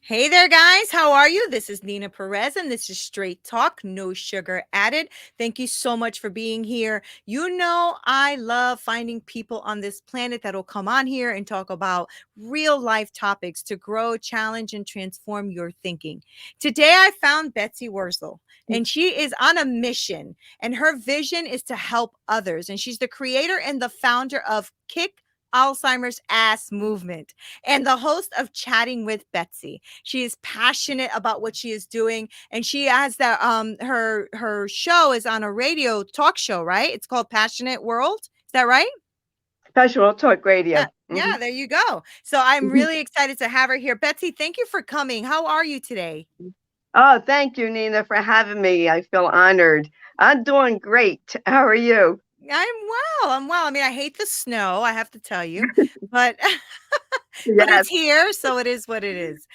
Hey there, guys. How are you? This is Neena Perez, and this is Straight Talk, no sugar added. Thank you so much for being here. You know, I love finding people on this planet that will come on here and talk about real life topics to grow, challenge, and transform your thinking. Today, I found Betsy Wurzel, and she is on a mission, and her vision is to help others. And she's the creator and the founder of Kick Alzheimers-ass-movement and the host of Chatting with Betsy. She is passionate about what she is doing, and she has that her show is on a radio talk show, right? It's called Passionate World. Is that right? Special Talk Radio. Yeah. Yeah, there you go. So I'm really excited to have her here. Betsy, thank you for coming. How are you today? Oh, thank you, Nina, for having me. I feel honored. I'm doing great. How are you? I'm well. I'm well. I mean, I hate the snow, I have to tell you, but but Yes, it's here, so it is what it is.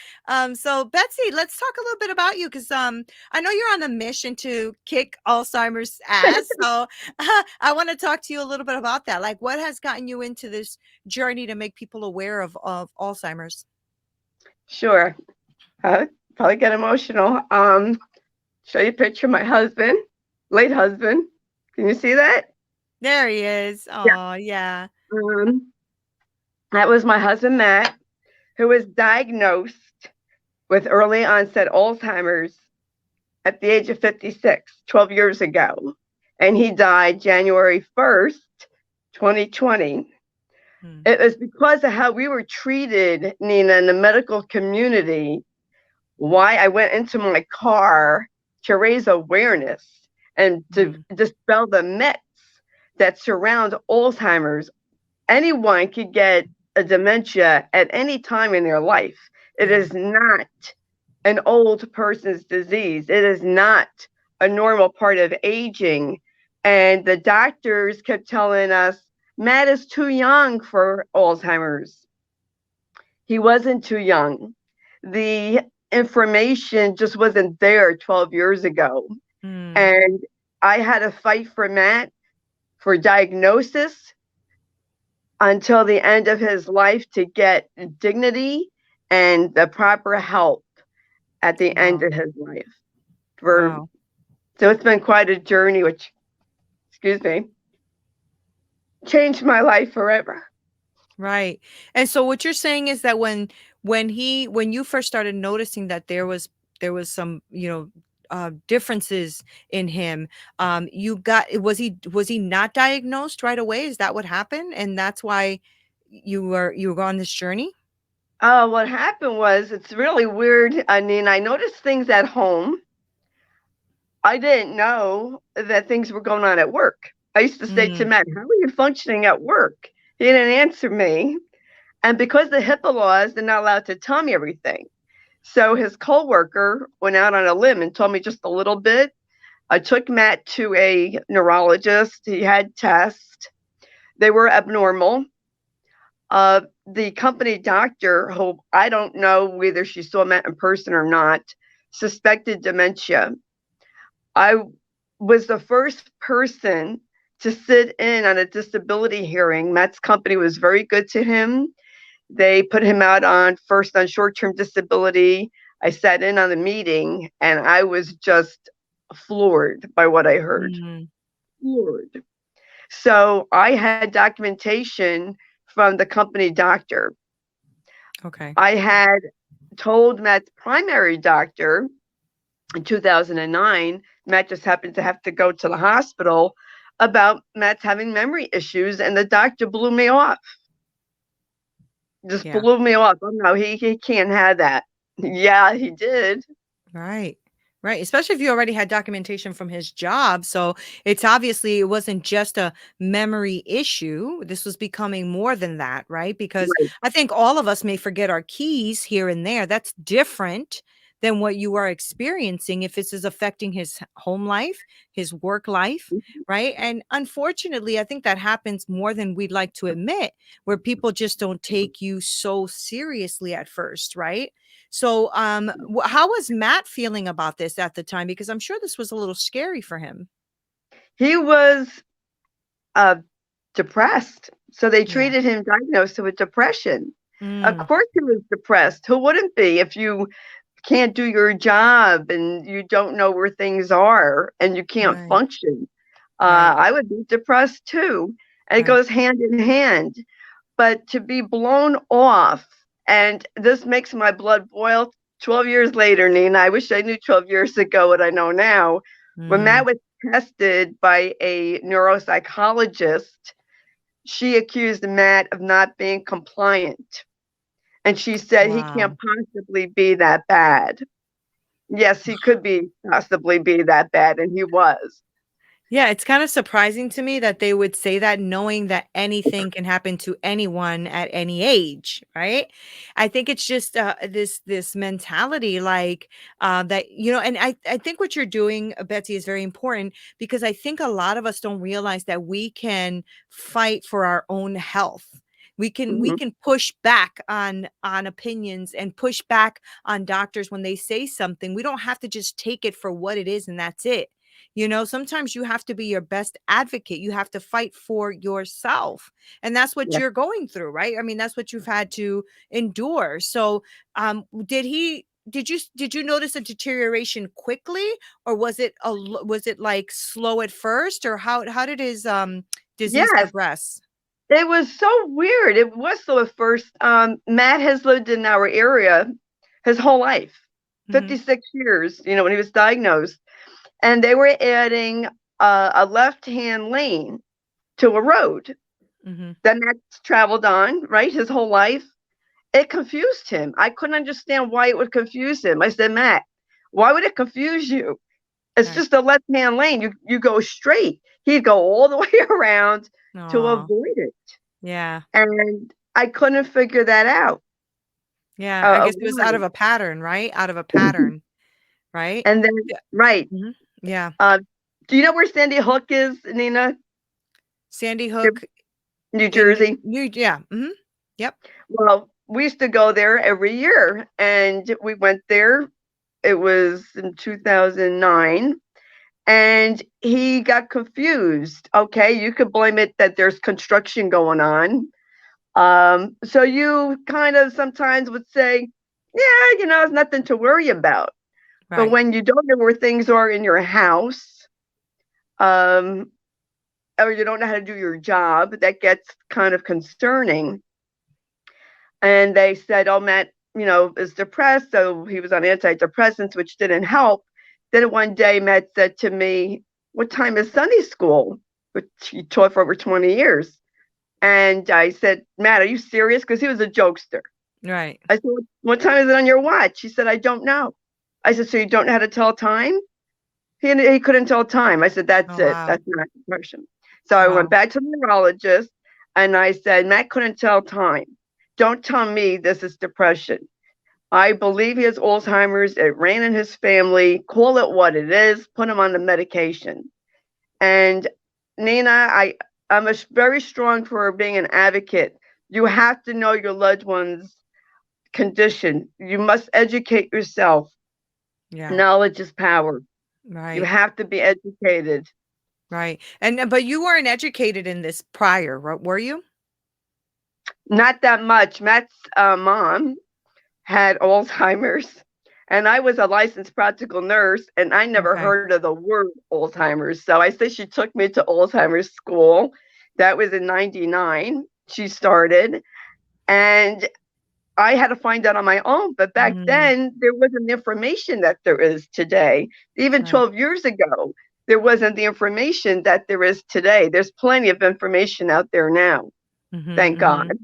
So Betsy, let's talk a little bit about you because I know you're on a mission to kick Alzheimer's ass. So I want to talk to you a little bit about that. Like, what has gotten you into this journey to make people aware of Alzheimer's? sure. Probably get emotional. Show you a picture of my husband, late husband. Can you see that? There he is. Yeah. Oh, yeah. That was my husband, Matt, who was diagnosed with early onset Alzheimer's at the age of 56, 12 years ago. And he died January 1st, 2020. It was because of how we were treated, Nina, in the medical community, why I went into my car to raise awareness and to dispel the myths that surround Alzheimer's. Anyone could get a dementia at any time in their life. It is not an old person's disease. It is not a normal part of aging. And the doctors kept telling us, Matt is too young for Alzheimer's. He wasn't too young. The information just wasn't there 12 years ago. And I had to fight for Matt for diagnosis until the end of his life to get dignity and the proper help at the end of his life. So it's been quite a journey, which, excuse me, changed my life forever. Right. And so what you're saying is that when you first started noticing that there was some, differences in him, you got was he not diagnosed right away? Is that what happened? And that's why you were on this journey? What happened was, it's really weird. I mean, I noticed things at home. I didn't know that things were going on at work. I used to say to Matt, how are you functioning at work? He didn't answer me. And because the HIPAA laws, they're not allowed to tell me everything. So his coworker went out on a limb and told me just a little bit. I took Matt to a neurologist. He had tests. They were abnormal. The company doctor, who I don't know whether she saw Matt in person or not, suspected dementia. I was the first person to sit in on a disability hearing. Matt's company was very good to him. They put him out on short-term disability. I sat in on the meeting and I was just floored by what I heard. Floored. So I had documentation from the company doctor. Okay. I had told Matt's primary doctor in 2009, Matt just happened to have to go to the hospital, about Matt's having memory issues, and the doctor blew me off. Just blew me off. Oh, no, he can't have that. Yeah, he did. Right. Right. Especially if you already had documentation from his job. So it wasn't just a memory issue. This was becoming more than that, right? Because Right. I think all of us may forget our keys here and there. That's different than what you are experiencing if this is affecting his home life, his work life, right? And unfortunately, I think that happens more than we'd like to admit, where people just don't take you so seriously at first, right? So, how was Matt feeling about this at the time? Because I'm sure this was a little scary for him. He was depressed. So they Yeah. treated him diagnosed with depression. Of Mm, course he was depressed. Who wouldn't be if you can't do your job and you don't know where things are and you can't right, function? right, I would be depressed too. And it right. goes hand in hand. But to be blown off, and this makes my blood boil 12 years later, Nina. I wish I knew 12 years ago what I know now. When Mm, Matt was tested by a neuropsychologist, she accused Matt of not being compliant. And she said he can't wow. possibly be that bad. Yes, he could be possibly be that bad, and he was. Yeah, it's kind of surprising to me that they would say that knowing that anything can happen to anyone at any age, right? I think it's just this mentality like that, and I think what you're doing, Betsy, is very important because I think a lot of us don't realize that we can fight for our own health. We Mhm. can push back on opinions and push back on doctors when they say something. We don't have to just take it for what it is and that's it. Sometimes you have to be your best advocate. You have to fight for yourself. And that's what Yeah. you're going through, right? I mean, that's what you've had to endure. So, did you notice a deterioration quickly, or was it like slow at first, or how did his disease Yes, progress? it was so weird. It was so at first. Matt has lived in our area his whole life, Mhm. 56 years, when he was diagnosed. And they were adding a left-hand lane to a road Mhm. that Matt's traveled on, right, his whole life. It confused him. I couldn't understand why it would confuse him. I said, Matt, why would it confuse you? It's Right. just a left-hand lane. You go straight. He'd go all the way around to Oh, avoid it. yeah. And I couldn't figure that out. Yeah. I guess it was out Why? of a pattern, right? Out of a pattern, right? And then, Yeah. right. Mhm. Yeah. Uh, do you know where Sandy Hook is, Nina? Sandy Hook New in Jersey. New yeah. Mhm. Yep. Well, we used to go there every year, and we went there. It was in 2009, and he got confused. Okay, you could blame it that there's construction going on. So you kind of sometimes would say, yeah, it's nothing to worry about. But Right. when you don't know where things are in your house, um, or you don't know how to do your job, that gets kind of concerning. And they said, oh, Matt, is depressed. So he was on antidepressants, which didn't help. Then one day, Matt said to me, what time is Sunday school? Which he taught for over 20 years. And I said, Matt, are you serious? Because he was a jokester. Right. I said, what time is it on your watch? He said, I don't know. I said, so you don't know how to tell time? He couldn't tell time. I said, that's Oh, it. wow. That's not depression. So I went Wow. back to the neurologist and I said, Matt couldn't tell time. Don't tell me this is depression. I believe he has Alzheimer's. It ran in his family. Call it what it is. Put him on the medication. And Nina, I'm very strong for being an advocate. You have to know your loved one's condition. You must educate yourself. Yeah. Knowledge is power. You Right. have to be educated. Right. And but you weren't educated in this prior, were you? Not that much. Matt's mom had Alzheimer's, and I was a licensed practical nurse, and I never Okay. heard of the word Alzheimer's. So I say she took me to Alzheimer's school. That was in '99. She started, and I had to find out on my own. But back Mm, then, there wasn't the information that there is today. Even right. 12 years ago, there wasn't the information that there is today. There's plenty of information out there now. Mhm. Thank God. Mhm.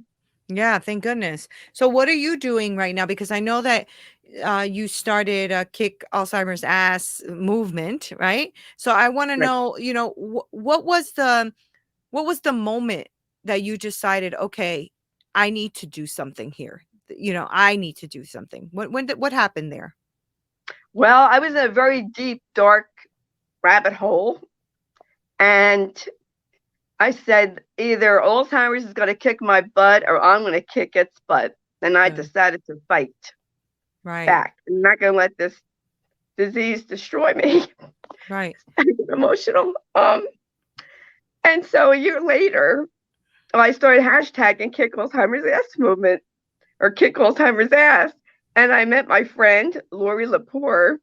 Yeah, thank goodness. So what are you doing right now? Because I know that you started a Kick Alzheimer's Ass movement, right? So I want to Right. know, what was the moment that you decided, okay, I need to do something here. I need to do something. What happened there? Well, I was in a very deep, dark rabbit hole. And I said, either Alzheimer's is going to kick my butt or I'm going to kick its butt. And I Good. decided to fight Right. back. I'm not going to let this disease destroy me. Right. I get emotional. And so a year later, I started hashtagging Kick Alzheimer's Ass Movement. or kick Alzheimer's ass. And I met my friend, Lori Lepore,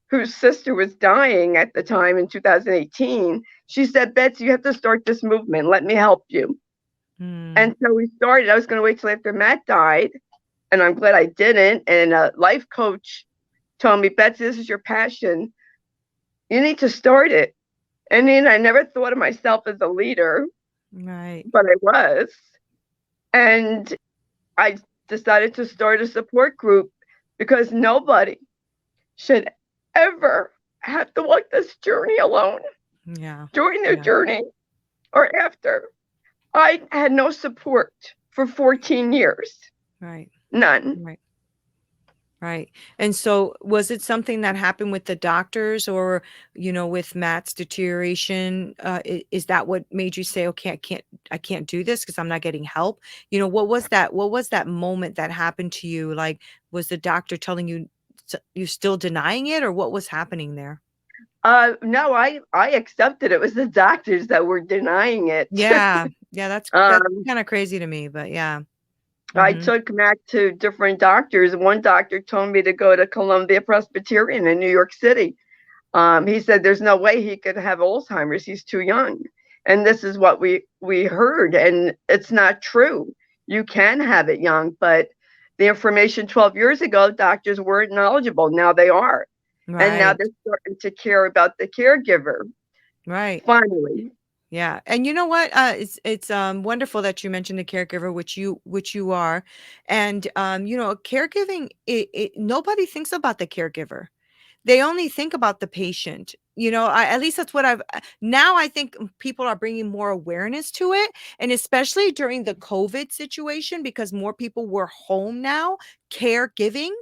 whose sister was dying at the time in 2018. She said, Betsy, you have to start this movement. Let me help you. And so we started. I was going to wait till after Matt died, and I'm glad I didn't. And a life coach told me, Betsy, this is your passion. You need to start it. And then I never thought of myself as a leader, Right. but I was. And I decided to start a support group because nobody should ever have to walk this journey alone. Yeah. During their journey or after. I had no support for 14 years. Right. None. Right. Right. And so was it something that happened with the doctors or, with Matt's deterioration? Is that what made you say, okay, I can't do this because I'm not getting help? What was that moment that happened to you? Like, was the doctor telling you you still denying it or what was happening there? No, I accepted it was the doctors that were denying it. Yeah. Yeah. That's kind of crazy to me, but yeah. I Mm-hmm. took Matt to different doctors. One doctor told me to go to Columbia Presbyterian in New York City. He said there's no way he could have Alzheimer's. He's too young. And this is what we heard. And it's not true. You can have it young, but the information 12 years ago, doctors weren't knowledgeable. Now they are. And now Right. they're starting to care about the caregiver. Right. Finally. Yeah. And you know what? It's wonderful that you mentioned the caregiver, which you are. And caregiving, nobody thinks about the caregiver. They only think about the patient. At least that's what now I think people are bringing more awareness to it. And especially during the COVID situation, because more people were home now, caregiving,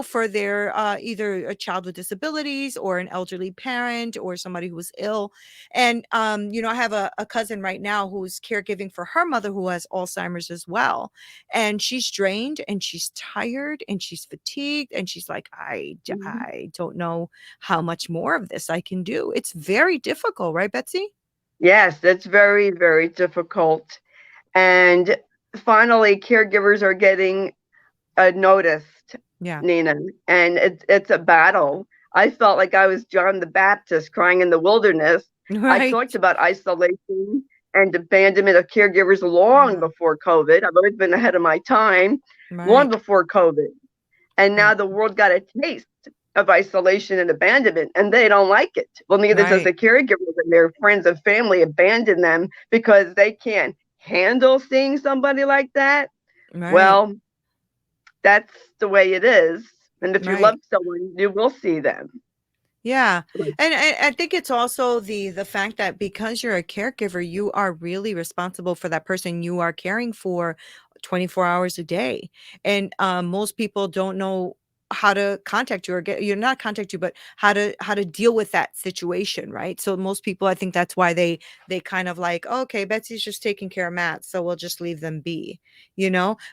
for their either a child with disabilities or an elderly parent or somebody who was ill. And, I have a cousin right now who's caregiving for her mother who has Alzheimer's as well. And she's drained and she's tired and she's fatigued. And she's like, I don't know how much more of this I can do. It's very difficult, right, Betsy? Yes, it's very, very difficult. And finally, caregivers are getting noticed, Yeah. Neena, and it's a battle. I felt like I was John the Baptist crying in the wilderness. I Right. talked about isolation and abandonment of caregivers long Yeah. before COVID. I've always been ahead of my time, long Right. before COVID. And now Right. the world got a taste of isolation and abandonment, and they don't like it. Well, neither does Right. the caregivers, and their friends and family abandon them because they can't handle seeing somebody like that. Right. Well, that's the way it is. And if you love Right. someone, you will see them. Yeah. And I think it's also the fact that because you're a caregiver, you are really responsible for that person you are caring for 24 hours a day. And most people don't know how to contact you or get you're not contact you, but how to deal with that situation, right? So most people, I think that's why they kind of like, "Oh, okay, Betsy's just taking care of Matt, so we'll just leave them be,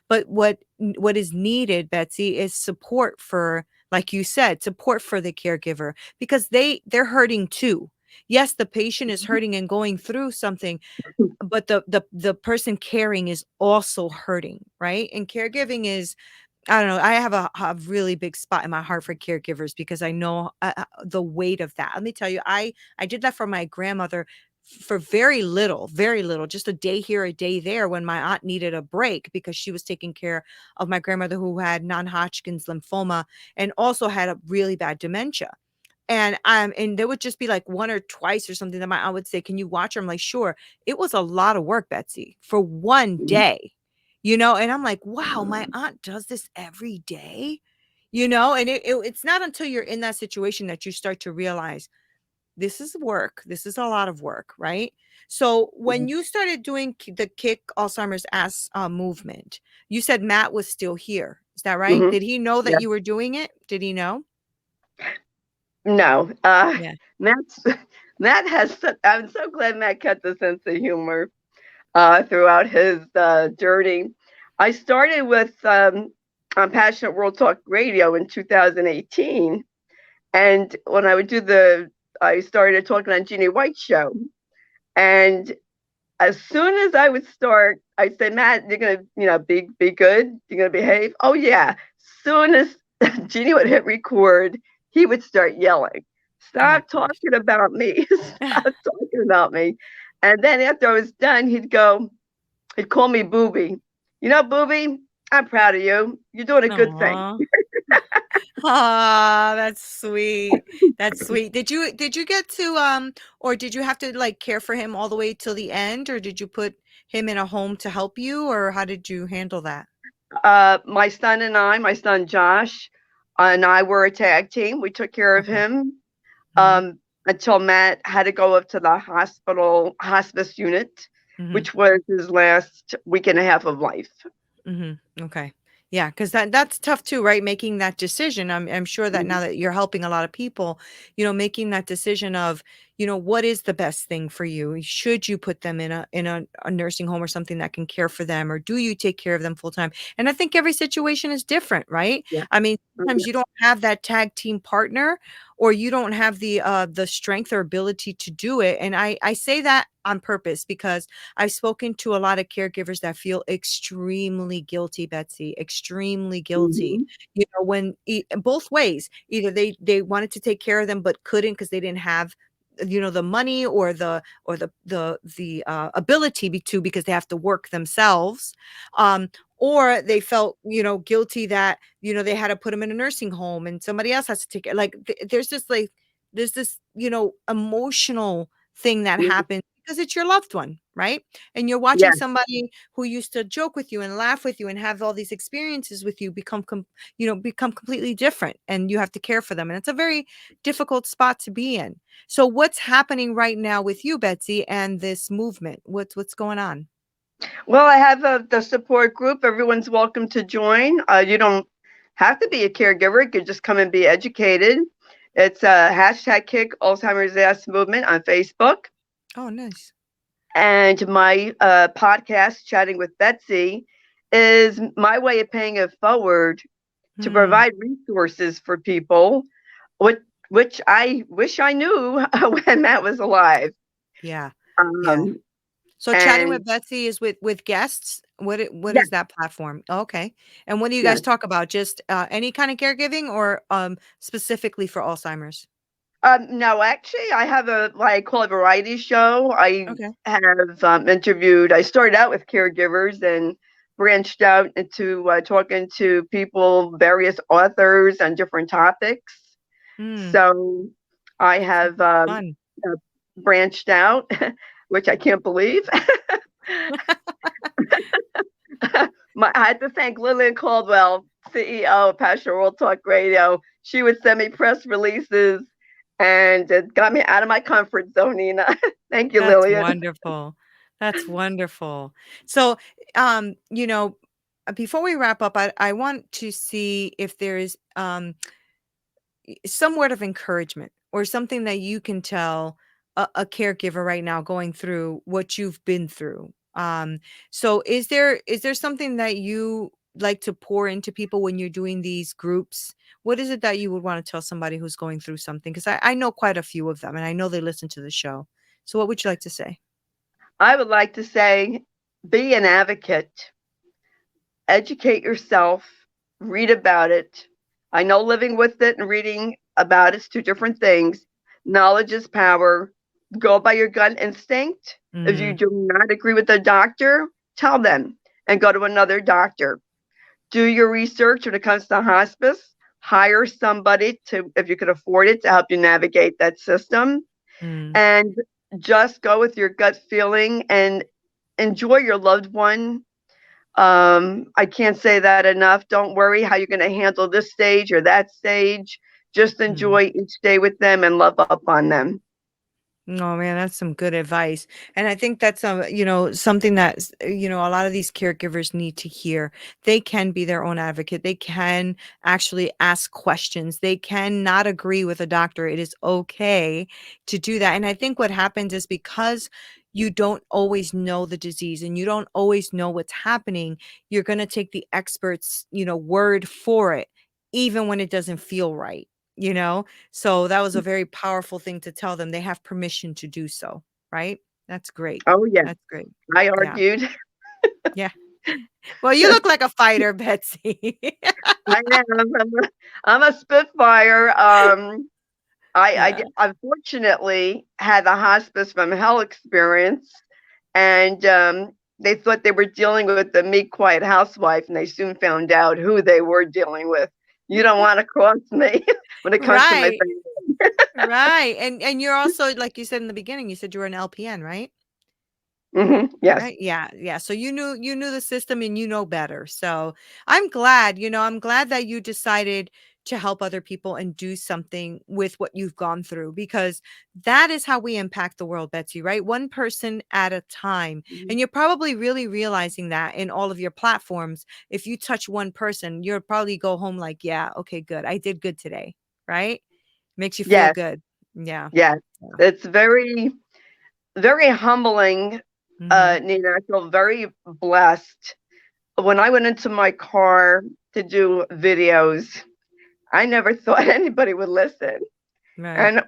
But what is needed, Betsy, is support for, like you said, support for the caregiver because they're hurting too. Yes, the patient is hurting and going through something, but the person caring is also hurting, right? And caregiving is, I don't know, I have a really big spot in my heart for caregivers because I know the weight of that. Let me tell you, I did that for my grandmother for very little, just a day here, a day there when my aunt needed a break because she was taking care of my grandmother who had non-Hodgkin's lymphoma and also had a really bad dementia. And there would just be like one or twice or something that my aunt would say, "Can you watch her?" I'm like, "Sure." It was a lot of work, Betsy, for one day, and I'm like, wow, my aunt does this every day, and it's not until you're in that situation that you start to realize this is work. This is a lot of work, right? So when you started doing the Kick Alzheimer's Ass movement, you said Matt was still here. Is that right? Mm-hmm. Did he know that Yeah. you were doing it? Did he know? No. Yeah. Matt's, Matt has, I'm so glad Matt kept a sense of humor throughout his journey. I started with on Passionate World Talk Radio in 2018. And when I would I started talking on Jeannie White's show. And as soon as I would start, I say, Matt, you're gonna, be good. You're gonna behave. Oh yeah. Soon as Jeannie would hit record, he would start yelling, Oh my "Stop gosh. talking about me! Stop talking about me!" And then after I was done, he'd call me Booby. Booby, I'm proud of you. You're doing a good thing. Aw. Ah, that's sweet. That's sweet. Did you get to or did you have to like care for him all the way till the end, or did you put him in a home to help you, or how did you handle that? My son Josh, and I were a tag team. We took care of Okay. him Mhm. until Matt had to go up to the hospice unit, Mhm. which was his last week and a half of life. Mhm. Okay. Yeah, because that's tough too, right? Making that decision. I'm sure that now Mhm. that you're helping a lot of people, making that decision of, what is the best thing for you? Should you put them in a nursing home or something that can care for them, or do you take care of them full time? And I think every situation is different, right? Yeah. I mean, Oh, sometimes you yes. don't have that tag team partner, or you don't have the strength or ability to do it. And I say that on purpose because I've spoken to a lot of caregivers that feel extremely guilty, Betsy, extremely guilty. Mhm. When both ways, either they wanted to take care of them but couldn't because they didn't have the money or the ability to because they have to work themselves, um or they felt guilty that they had to put them in a nursing home and somebody else has to take it. Like there's this emotional thing that Yeah. happens because it's your loved one, right? And you're watching Yeah. somebody who used to joke with you and laugh with you and have all these experiences with you become completely different, and you have to care for them, and it's a very difficult spot to be in. So what's happening right now with you, Betsy, and this movement? What's going on? Well, I have the support group. Everyone's welcome to join. You don't have to be a caregiver. You could just come and be educated. It's hashtag Kick Alzheimer's Ass Movement on Facebook. Oh, nice. And my podcast, Chatting with Betsy, is my way of paying it forward to Hmm. provide resources for people, which, which I wish I knew when Matt was alive. Yeah. Yeah. Um, So chatting and with Betsy is with guests. What yeah, is that platform? Okay. And what do you yeah. guys talk about? Just any kind of caregiving, or specifically for Alzheimer's? No, actually, I have what I call a variety show. I Okay. have interviewed, I started out with caregivers and branched out into talking to people, various authors on different topics. Mm, So I have fun. uh, branched out, which I can't believe. I had to thank Lillian Caldwell, CEO of Passion World Talk Radio. She would send me press releases, and it got me out of my comfort zone, Nina. Thank you, That's Lillian. wonderful. That's wonderful. So, um, you know, before we wrap up, I want to see if there is some word of encouragement or something that you can tell a caregiver right now going through what you've been through. So is there something that you like to pour into people when you're doing these groups? What is it that you would want to tell somebody who's going through something? Because I know quite a few of them and I know they listen to the show. So what would you like to say? I would like to say be an advocate, educate yourself, read about it. I know living with it and reading about it's two different things. Knowledge is power. Go by your gut instinct. If you Mm, do not agree with the doctor, tell them and go to another doctor. Do your research when it comes to hospice. Hire somebody to, if you can afford it, to help you navigate that system. mm, And just go with your gut feeling and enjoy your loved one. I can't say that enough. Don't worry how you're going to handle this stage or that stage. Just mm. enjoy each day with them and love up on them. Oh man, that's some good advice. And I think that's something that a lot of these caregivers need to hear. They can be their own advocate. They can actually ask questions. They can not agree with a doctor. It is okay to do that. And I think what happens is because you don't always know the disease and you don't always know what's happening, you're going to take the experts, word for it, even when it doesn't feel right, you know? So that was a very powerful thing to tell them. They have permission to do so, right? That's great. Oh, yes. That's great. I Yeah. argued. Yeah. Well, you look like a fighter, Betsy. I am. I'm a Spitfire. I Yeah. unfortunately had the hospice from hell experience, and they thought they were dealing with the meek, quiet housewife, and they soon found out who they were dealing with. You don't want to cross me when it comes to my Right. family. Right. And you're also, like you said in the beginning, you said you were an LPN, right? Yes, Right. Yeah. Yeah. So you knew the system and you know better. So I'm glad, I'm glad that you decided to help other people and do something with what you've gone through because that is how we impact the world, Betsy, right? One person at a time. mhm, And you're probably really realizing that in all of your platforms. If you touch one person, you'll probably go home like, yeah, okay, good. I did good today. Right. Makes you feel yes, good. Yeah. yes. Yeah. It's very, very humbling, Mm-hmm. Nina. I feel very blessed. When I went into my car to do videos, I never thought anybody would listen. Right. And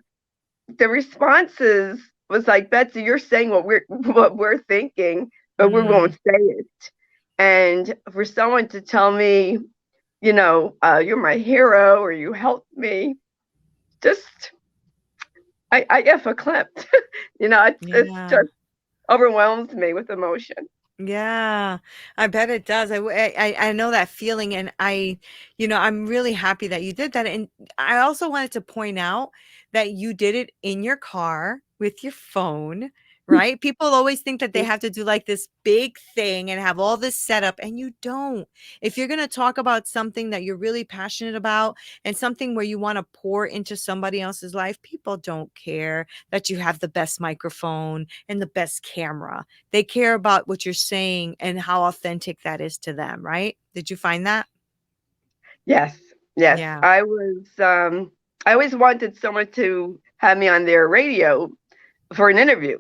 the responses was like, Betsy, you're saying what we're thinking, but we won't Mm, say it. And for someone to tell me, you're my hero or you helped me, just I get verklempt. It's yeah. just overwhelms me with emotion. Yeah, I bet it does. I know that feeling, and I'm really happy that you did that. And I also wanted to point out that you did it in your car with your phone, right? People always think that they have to do like this big thing and have all this setup, and you don't. If you're going to talk about something that you're really passionate about and something where you want to pour into somebody else's life, people don't care that you have the best microphone and the best camera. They care about what you're saying and how authentic that is to them, right? Did you find that? Yes, yes. Yeah. I always wanted someone to have me on their radio for an interview.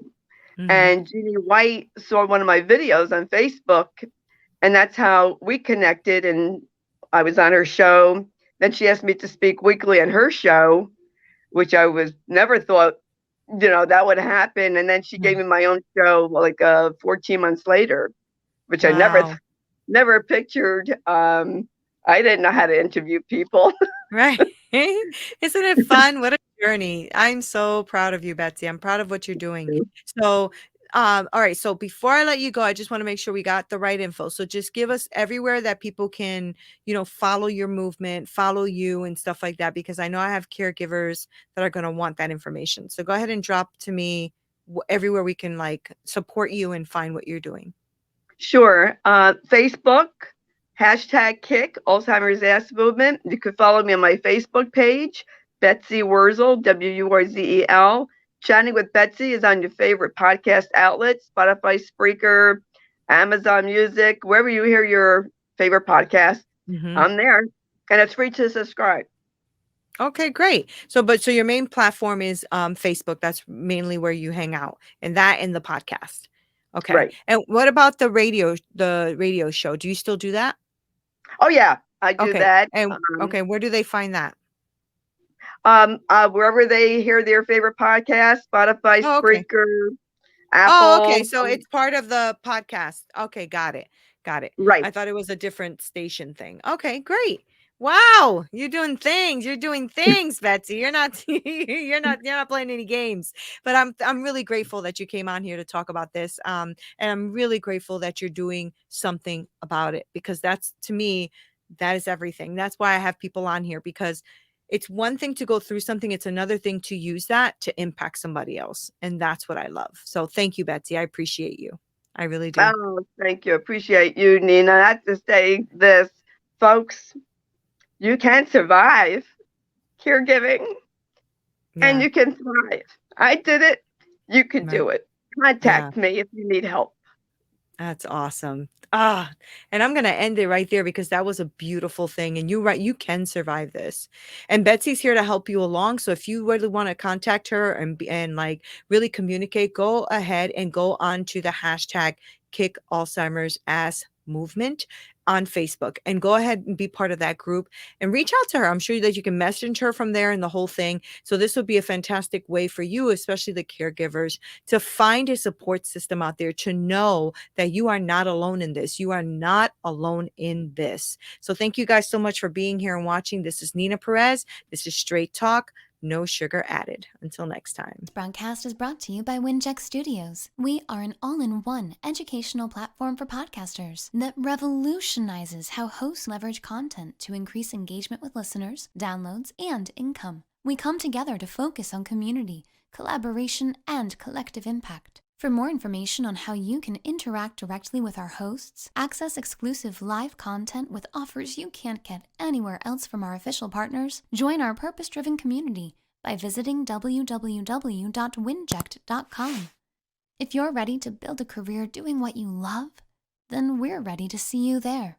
Mhm. And Jeannie White saw one of my videos on Facebook, and that's how we connected. And I was on her show. Then she asked me to speak weekly on her show, which I was never thought, that would happen. And then she gave me Mm. my own show like 14 months later, which I Wow. never pictured. I didn't know how to interview people. Right. Isn't it fun? What a journey. I'm so proud of you, Betsy. I'm proud of what you're doing. So, all right. So before I let you go, I just want to make sure we got the right info. So just give us everywhere that people can, follow your movement, follow you and stuff like that, because I know I have caregivers that are going to want that information. So go ahead and drop to me everywhere we can like support you and find what you're doing. Sure. Facebook, hashtag kick, alzheimers-ass-movement. You can follow me on my Facebook page, Betsy Wurzel, Wurzel. Chatting with Betsy is on your favorite podcast outlet, Spotify, Spreaker, Amazon Music, wherever you hear your favorite podcast. Mhm. I'm there. And it's free to subscribe. Okay, great. So your main platform is Facebook. That's mainly where you hang out, and that and the podcast. Okay. Right. And what about the radio show? Do you still do that? Oh, yeah, I do Okay. that. And okay, where do they find that? Wherever they hear their favorite podcast, Spotify, Oh, okay. Spreaker, Oh, okay. Apple. So it's part of the podcast. Okay, got it. Got it. Right. I thought it was a different station thing. Okay, great. Wow, you're doing things. You're doing things, Betsy. You're not you're not playing any games. But I'm really grateful that you came on here to talk about this. And I'm really grateful that you're doing something about it because that's to me that is everything. That's why I have people on here because it's one thing to go through something, it's another thing to use that to impact somebody else, and that's what I love. So thank you, Betsy. I appreciate you. I really do. Oh, thank you. Appreciate you, Nina. I have to say this, folks, you can survive caregiving and Yeah, you can thrive. I did it. You could right. do it. Yeah, Contact me if you need help. that's awesome. Ah, and I'm gonna end it right there because that was a beautiful thing. And you're right, you can survive this. And Betsy's here to help you along. So if you really want to contact her and like really communicate, go ahead and go on to the hashtag kick Alzheimer's ass movement on Facebook, and go ahead and be part of that group and reach out to her. I'm sure that you can message her from there and the whole thing. So this would be a fantastic way for you, especially the caregivers, to find a support system out there, to know that you are not alone in this. You are not alone in this. So thank you guys so much for being here and watching. This is Neena Perez. This is Straight Talk, no sugar added. Until next time. This broadcast is brought to you by Winject Studios. We are an all-in-one educational platform for podcasters that revolutionizes how hosts leverage content to increase engagement with listeners, downloads, and income. We come together to focus on community, collaboration, and collective impact. For more information on how you can interact directly with our hosts, access exclusive live content with offers you can't get anywhere else from our official partners, join our purpose-driven community by visiting www.winject.com. If you're ready to build a career doing what you love, then we're ready to see you there.